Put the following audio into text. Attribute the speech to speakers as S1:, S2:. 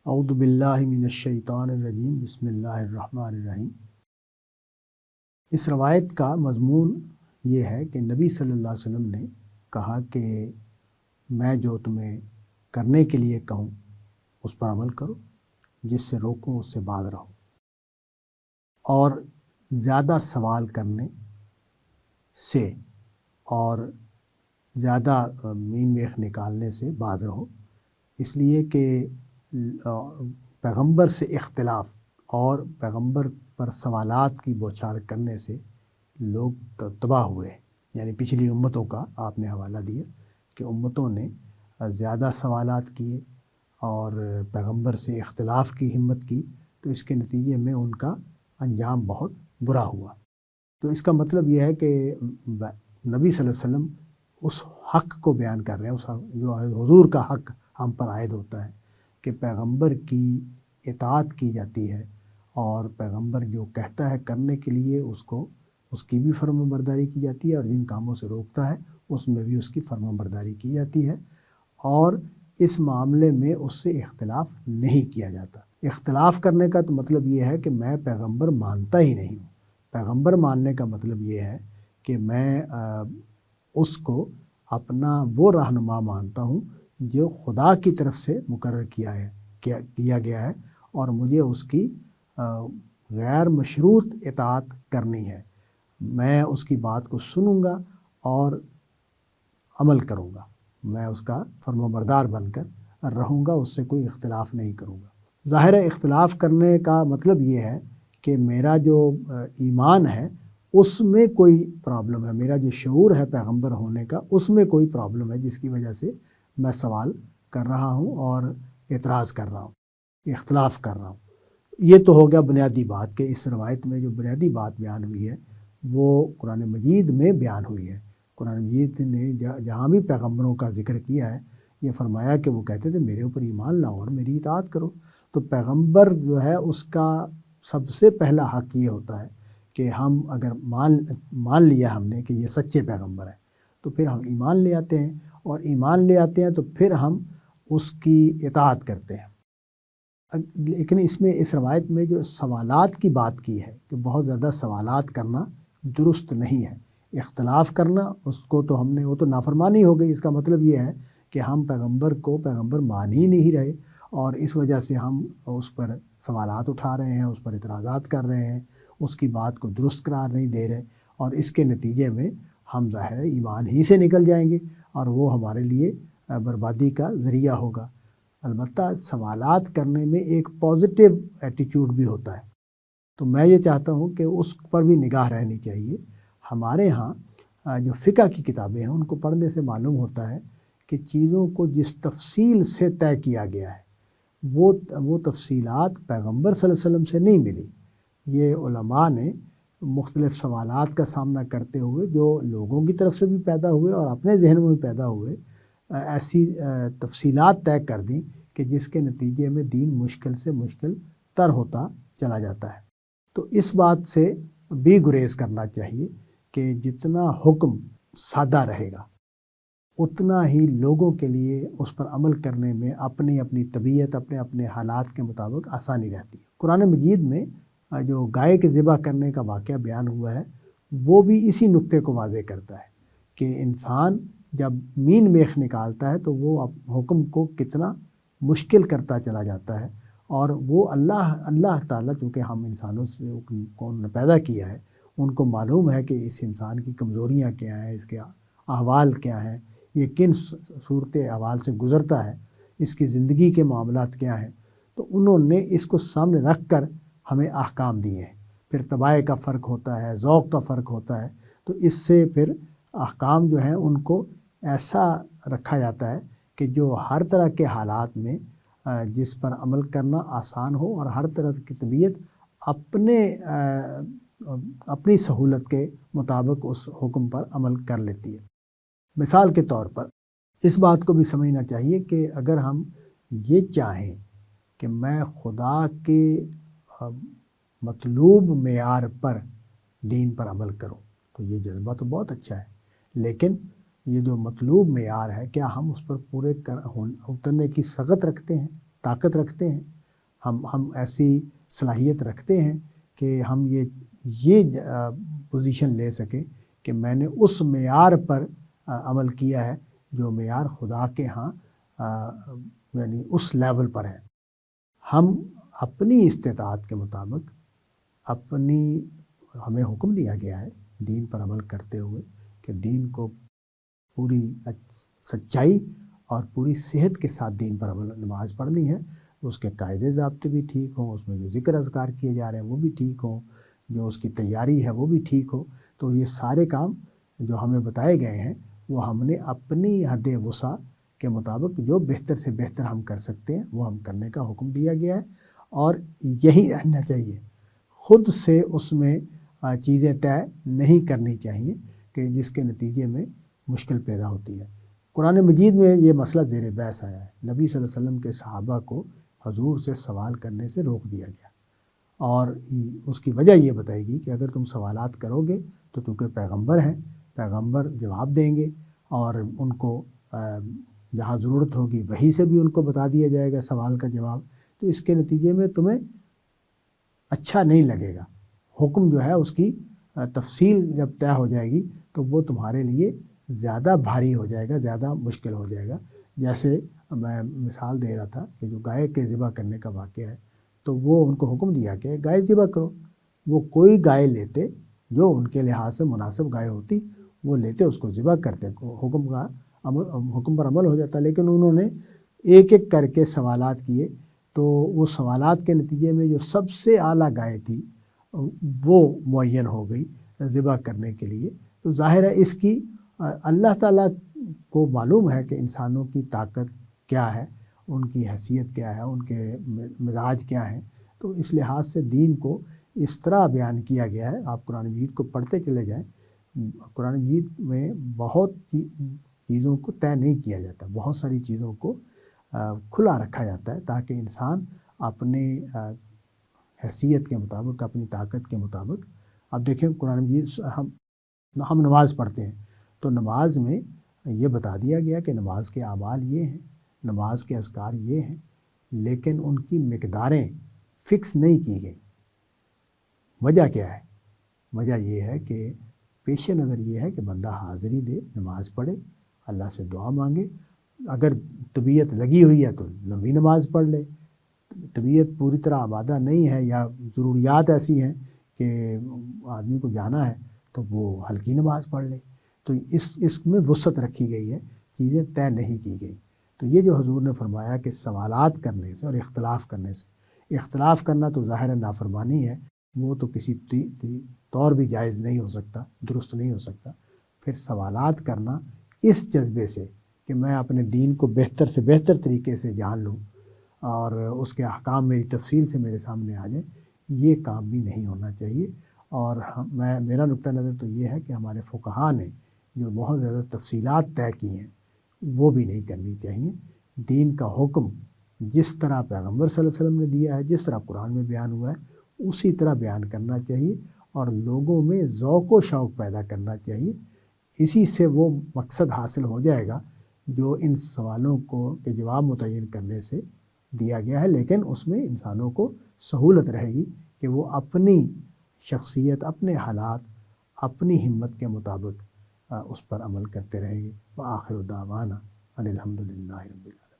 S1: اعوذ باللہ من الشیطان الرجیم، بسم اللہ الرحمن الرحیم۔ اس روایت کا مضمون یہ ہے کہ نبی صلی اللہ علیہ وسلم نے کہا کہ میں جو تمہیں کرنے کے لیے کہوں اس پر عمل کرو، جس سے روکوں اس سے باز رہو، اور زیادہ سوال کرنے سے اور زیادہ مین میخ نکالنے سے باز رہو، اس لیے کہ پیغمبر سے اختلاف اور پیغمبر پر سوالات کی بوچھاڑ کرنے سے لوگ تباہ ہوئے ہیں۔ یعنی پچھلی امتوں کا آپ نے حوالہ دیا کہ امتوں نے زیادہ سوالات کیے اور پیغمبر سے اختلاف کی ہمت کی، تو اس کے نتیجے میں ان کا انجام بہت برا ہوا۔ تو اس کا مطلب یہ ہے کہ نبی صلی اللہ علیہ وسلم اس حق کو بیان کر رہے ہیں، اس جو حضور کا حق ہم پر عائد ہوتا ہے کہ پیغمبر کی اطاعت کی جاتی ہے، اور پیغمبر جو کہتا ہے کرنے کے لیے اس کی بھی فرما برداری کی جاتی ہے، اور جن کاموں سے روکتا ہے اس میں بھی اس کی فرما برداری کی جاتی ہے، اور اس معاملے میں اس سے اختلاف نہیں کیا جاتا۔ اختلاف کرنے کا تو مطلب یہ ہے کہ میں پیغمبر مانتا ہی نہیں ہوں۔ پیغمبر ماننے کا مطلب یہ ہے کہ میں اس کو اپنا وہ رہنما مانتا ہوں جو خدا کی طرف سے مقرر کیا گیا ہے، اور مجھے اس کی غیر مشروط اطاعت کرنی ہے۔ میں اس کی بات کو سنوں گا اور عمل کروں گا، میں اس کا فرما بردار بن کر رہوں گا، اس سے کوئی اختلاف نہیں کروں گا۔ ظاہر ہے اختلاف کرنے کا مطلب یہ ہے کہ میرا جو ایمان ہے اس میں کوئی پرابلم ہے، میرا جو شعور ہے پیغمبر ہونے کا اس میں کوئی پرابلم ہے، جس کی وجہ سے میں سوال کر رہا ہوں اور اعتراض کر رہا ہوں، اختلاف کر رہا ہوں۔ یہ تو ہو گیا بنیادی بات کہ اس روایت میں جو بنیادی بات بیان ہوئی ہے وہ قرآن مجید میں بیان ہوئی ہے۔ قرآن مجید نے جہاں بھی پیغمبروں کا ذکر کیا ہے یہ فرمایا کہ وہ کہتے تھے میرے اوپر ایمان لاؤ اور میری اطاعت کرو۔ تو پیغمبر جو ہے اس کا سب سے پہلا حق یہ ہوتا ہے کہ ہم اگر مان لیا ہم نے کہ یہ سچے پیغمبر ہیں تو پھر ہم ایمان لے آتے ہیں، اور ایمان لے آتے ہیں تو پھر ہم اس کی اطاعت کرتے ہیں۔ لیکن اس روایت میں جو سوالات کی بات کی ہے کہ بہت زیادہ سوالات کرنا درست نہیں ہے۔ اختلاف کرنا اس کو تو ہم نے، وہ تو نافرمانی ہو گئی۔ اس کا مطلب یہ ہے کہ ہم پیغمبر مان ہی نہیں رہے، اور اس وجہ سے ہم اس پر سوالات اٹھا رہے ہیں، اس پر اعتراضات کر رہے ہیں، اس کی بات کو درست قرار نہیں دے رہے، اور اس کے نتیجے میں ہم ظاہر ہے ایمان ہی سے نکل جائیں گے، اور وہ ہمارے لیے بربادی کا ذریعہ ہوگا۔ البتہ سوالات کرنے میں ایک پازیٹیو ایٹیٹیوڈ بھی ہوتا ہے، تو میں یہ چاہتا ہوں کہ اس پر بھی نگاہ رہنی چاہیے۔ ہمارے ہاں جو فقہ کی کتابیں ہیں ان کو پڑھنے سے معلوم ہوتا ہے کہ چیزوں کو جس تفصیل سے طے کیا گیا ہے وہ تفصیلات پیغمبر صلی اللہ علیہ وسلم سے نہیں ملی۔ یہ علماء نے مختلف سوالات کا سامنا کرتے ہوئے جو لوگوں کی طرف سے بھی پیدا ہوئے اور اپنے ذہن میں بھی پیدا ہوئے، ایسی تفصیلات طے کر دیں کہ جس کے نتیجے میں دین مشکل سے مشکل تر ہوتا چلا جاتا ہے۔ تو اس بات سے بھی گریز کرنا چاہیے کہ جتنا حکم سادہ رہے گا اتنا ہی لوگوں کے لیے اس پر عمل کرنے میں اپنی اپنی طبیعت، اپنے اپنے حالات کے مطابق آسانی رہتی ہے۔ قرآن مجید میں جو گائے کے ذبح کرنے کا واقعہ بیان ہوا ہے وہ بھی اسی نقطے کو واضح کرتا ہے کہ انسان جب مین میخ نکالتا ہے تو وہ حکم کو کتنا مشکل کرتا چلا جاتا ہے، اور وہ اللہ تعالیٰ چونکہ ہم انسانوں سے کون پیدا کیا ہے ان کو معلوم ہے کہ اس انسان کی کمزوریاں کیا ہیں، اس کے احوال کیا ہیں، یہ کن صورت احوال سے گزرتا ہے، اس کی زندگی کے معاملات کیا ہیں، تو انہوں نے اس کو سامنے رکھ کر ہمیں احکام دیے ہیں۔ پھر طباع کا فرق ہوتا ہے، ذوق کا فرق ہوتا ہے، تو اس سے پھر احکام جو ہیں ان کو ایسا رکھا جاتا ہے کہ جو ہر طرح کے حالات میں جس پر عمل کرنا آسان ہو، اور ہر طرح کی طبیعت اپنی سہولت کے مطابق اس حکم پر عمل کر لیتی ہے۔ مثال کے طور پر اس بات کو بھی سمجھنا چاہیے کہ اگر ہم یہ چاہیں کہ میں خدا کے مطلوب معیار پر دین پر عمل کروں تو یہ جذبہ تو بہت اچھا ہے، لیکن یہ جو مطلوب معیار ہے کیا ہم اس پر پورے اترنے کی سخت رکھتے ہیں؟ طاقت رکھتے ہیں، ہم ایسی صلاحیت رکھتے ہیں کہ ہم یہ پوزیشن لے سکیں کہ میں نے اس معیار پر عمل کیا ہے جو معیار خدا کے ہاں یعنی اس لیول پر ہے۔ ہم اپنی استطاعت کے مطابق ہمیں حکم دیا گیا ہے دین پر عمل کرتے ہوئے کہ دین کو پوری سچائی اور پوری صحت کے ساتھ دین پر عمل، نماز پڑھنی ہے، اس کے قاعدے ضابطے بھی ٹھیک ہوں، اس میں جو ذکر اذکار کیے جا رہے ہیں وہ بھی ٹھیک ہوں، جو اس کی تیاری ہے وہ بھی ٹھیک ہو۔ تو یہ سارے کام جو ہمیں بتائے گئے ہیں وہ ہم نے اپنی حد وسع کے مطابق جو بہتر سے بہتر ہم کر سکتے ہیں وہ ہم کرنے کا حکم دیا گیا ہے، اور یہی رہنا چاہیے۔ خود سے اس میں چیزیں طے نہیں کرنی چاہیے کہ جس کے نتیجے میں مشکل پیدا ہوتی ہے۔ قرآن مجید میں یہ مسئلہ زیر بحث آیا ہے، نبی صلی اللہ علیہ وسلم کے صحابہ کو حضور سے سوال کرنے سے روک دیا گیا، اور اس کی وجہ یہ بتائی گئی کہ اگر تم سوالات کرو گے تو چونکہ پیغمبر ہیں، پیغمبر جواب دیں گے، اور ان کو جہاں ضرورت ہوگی وہی سے بھی ان کو بتا دیا جائے گا سوال کا جواب، تو اس کے نتیجے میں تمہیں اچھا نہیں لگے گا۔ حکم جو ہے اس کی تفصیل جب طے ہو جائے گی تو وہ تمہارے لیے زیادہ بھاری ہو جائے گا، زیادہ مشکل ہو جائے گا۔ جیسے میں مثال دے رہا تھا کہ جو گائے کے ذبح کرنے کا واقعہ ہے، تو وہ ان کو حکم دیا کہ گائے ذبح کرو، وہ کوئی گائے لیتے جو ان کے لحاظ سے مناسب گائے ہوتی، وہ لیتے اس کو ذبح کرتے، حکم پر عمل ہو جاتا۔ لیکن انہوں نے ایک ایک کر کے سوالات کیے، تو وہ سوالات کے نتیجے میں جو سب سے اعلیٰ گائے تھی وہ معین ہو گئی ذبح کرنے کے لیے۔ تو ظاہر ہے اس کی اللہ تعالیٰ کو معلوم ہے کہ انسانوں کی طاقت کیا ہے، ان کی حیثیت کیا ہے، ان کے مزاج کیا ہیں، تو اس لحاظ سے دین کو اس طرح بیان کیا گیا ہے۔ آپ قرآن مجید کو پڑھتے چلے جائیں، قرآن مجید میں بہت چیزوں کو طے نہیں کیا جاتا، بہت ساری چیزوں کو کھلا رکھا جاتا ہے تاکہ انسان اپنے حیثیت کے مطابق، اپنی طاقت کے مطابق، اب دیکھیں قرآن مجید ہم نماز پڑھتے ہیں تو نماز میں یہ بتا دیا گیا کہ نماز کے اعمال یہ ہیں، نماز کے اذکار یہ ہیں، لیکن ان کی مقداریں فکس نہیں کی گئی۔ وجہ کیا ہے؟ وجہ یہ ہے کہ پیش نظر یہ ہے کہ بندہ حاضری دے، نماز پڑھے، اللہ سے دعا مانگے، اگر طبیعت لگی ہوئی ہے تو لمبی نماز پڑھ لے، طبیعت پوری طرح آمادہ نہیں ہے یا ضروریات ایسی ہیں کہ آدمی کو جانا ہے تو وہ ہلکی نماز پڑھ لے۔ تو اس میں وسعت رکھی گئی ہے، چیزیں طے نہیں کی گئی۔ تو یہ جو حضور نے فرمایا کہ سوالات کرنے سے اور اختلاف کرنے سے، اختلاف کرنا تو ظاہر نافرمانی ہے، وہ تو کسی طور بھی جائز نہیں ہو سکتا، درست نہیں ہو سکتا۔ پھر سوالات کرنا اس جذبے سے کہ میں اپنے دین کو بہتر سے بہتر طریقے سے جان لوں اور اس کے احکام میری تفصیل سے میرے سامنے آ جائیں، یہ کام بھی نہیں ہونا چاہیے۔ اور میرا نقطہ نظر تو یہ ہے کہ ہمارے فقہا نے جو بہت زیادہ تفصیلات طے کی ہیں وہ بھی نہیں کرنی چاہیے۔ دین کا حکم جس طرح پیغمبر صلی اللہ علیہ وسلم نے دیا ہے، جس طرح قرآن میں بیان ہوا ہے، اسی طرح بیان کرنا چاہیے اور لوگوں میں ذوق و شوق پیدا کرنا چاہیے۔ اسی سے وہ مقصد حاصل ہو جائے گا جو ان سوالوں کو کے جواب متعین کرنے سے دیا گیا ہے، لیکن اس میں انسانوں کو سہولت رہے گی کہ وہ اپنی شخصیت، اپنے حالات، اپنی ہمت کے مطابق اس پر عمل کرتے رہیں گے۔ وآخر دعوانا ان الحمد للہ رب العالمین۔